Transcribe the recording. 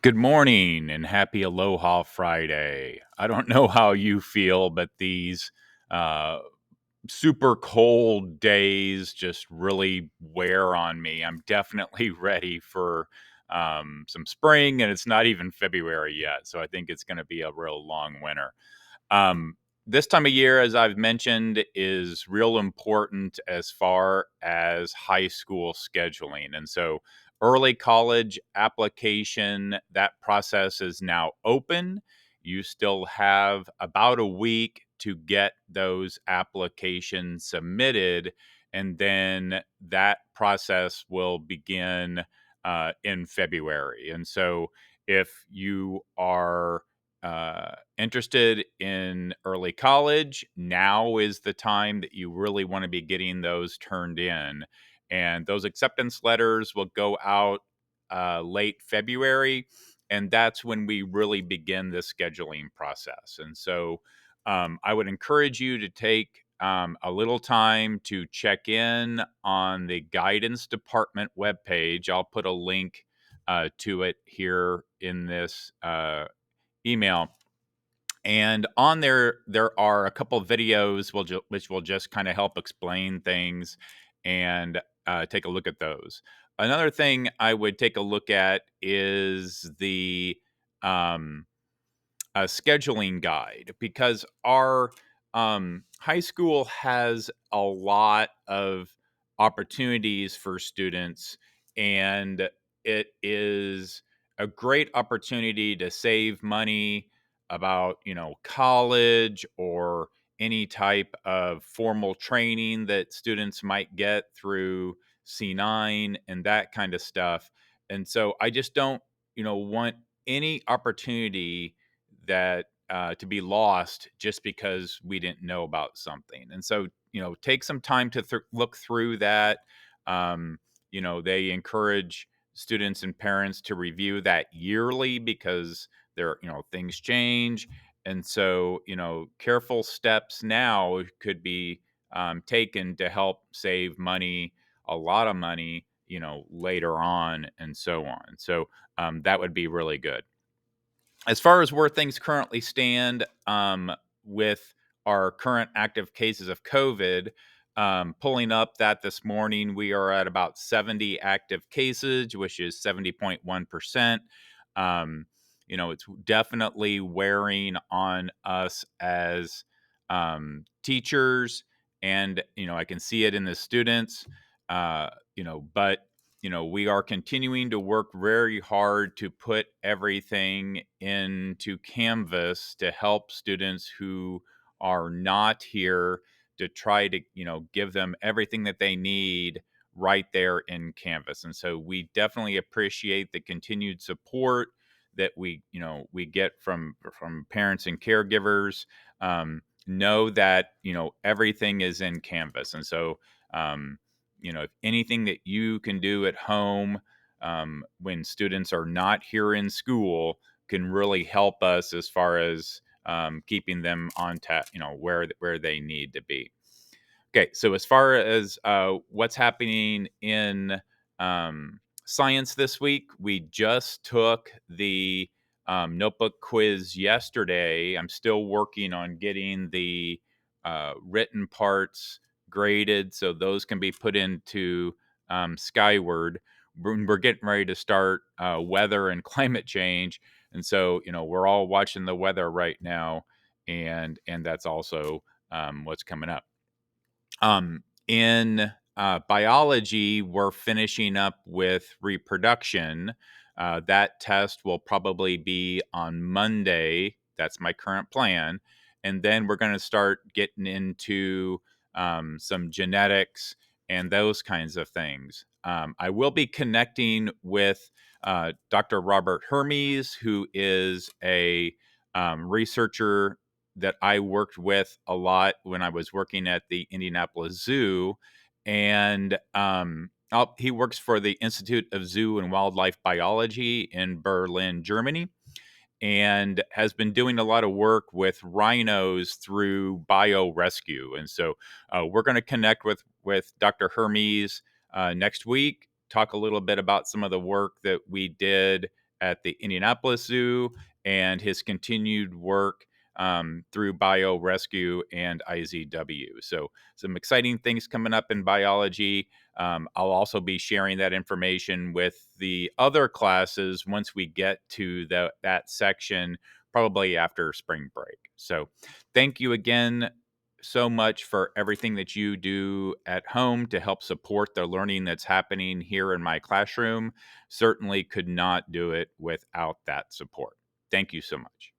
Good morning and happy Aloha Friday. I don't know how you feel, but these uh, super cold days just really wear on me. I'm definitely ready for some spring, and it's not even February yet. So I think it's going to be a real long winter. Um, this time of year, as I've mentioned, is real important as far as high school scheduling. And so early college application, that process is now open. You still have about a week to get those applications submitted, and then that process will begin in February. And so if you are interested in early college, now is the time that you really want to be getting those turned in. And those acceptance letters will go out late February. And that's when we really begin the scheduling process. And so I would encourage you to take a little time to check in on the guidance department webpage. I'll put a link to it here in this email. And on there are a couple of videos which will just kind of help explain things, and take a look at those. Another thing I would take a look at is the um, a scheduling guide, because our high school has a lot of opportunities for students, and it is a great opportunity to save money about college or any type of formal training that students might get through C9 and that kind of stuff. And so I just don't want any opportunity that to be lost just because we didn't know about something. And so, take some time to look through that. They encourage students and parents to review that yearly because things change. And so, careful steps now could be taken to help save money, a lot of money, later on, and so on. So that would be really good. As far as where things currently stand, with our current active cases of COVID, pulling up that this morning, we are at about 70 active cases, which is 70.1%. Um, it's definitely wearing on us as teachers, and I can see it in the students. But we are continuing to work very hard to put everything into Canvas to help students who are not here, to try to, give them everything that they need right there in Canvas. And so we definitely appreciate the continued support that we get from parents and caregivers. Know that, everything is in Canvas. And so, if anything that you can do at home when students are not here in school can really help us as far as keeping them on task, where they need to be. Okay, so as far as what's happening in science this week, we just took the notebook quiz yesterday. I'm still working on getting the written parts graded so those can be put into Skyward. We're getting ready to start weather and climate change, and so we're all watching the weather right now, and that's also what's coming up. In biology, we're finishing up with reproduction. That test will probably be on Monday. That's my current plan. And then we're going to start getting into some genetics and those kinds of things. I will be connecting with Dr. Robert Hermes, who is a researcher that I worked with a lot when I was working at the Indianapolis Zoo. And he works for the Institute of Zoo and Wildlife Biology in Berlin, Germany, and has been doing a lot of work with rhinos through biorescue. And so we're going to connect with Dr. Hermes next week, talk a little bit about some of the work that we did at the Indianapolis Zoo and his continued work through BioRescue and IZW. So, some exciting things coming up in biology. I'll also be sharing that information with the other classes once we get to that section, probably after spring break. So, thank you again so much for everything that you do at home to help support the learning that's happening here in my classroom. Certainly could not do it without that support. Thank you so much.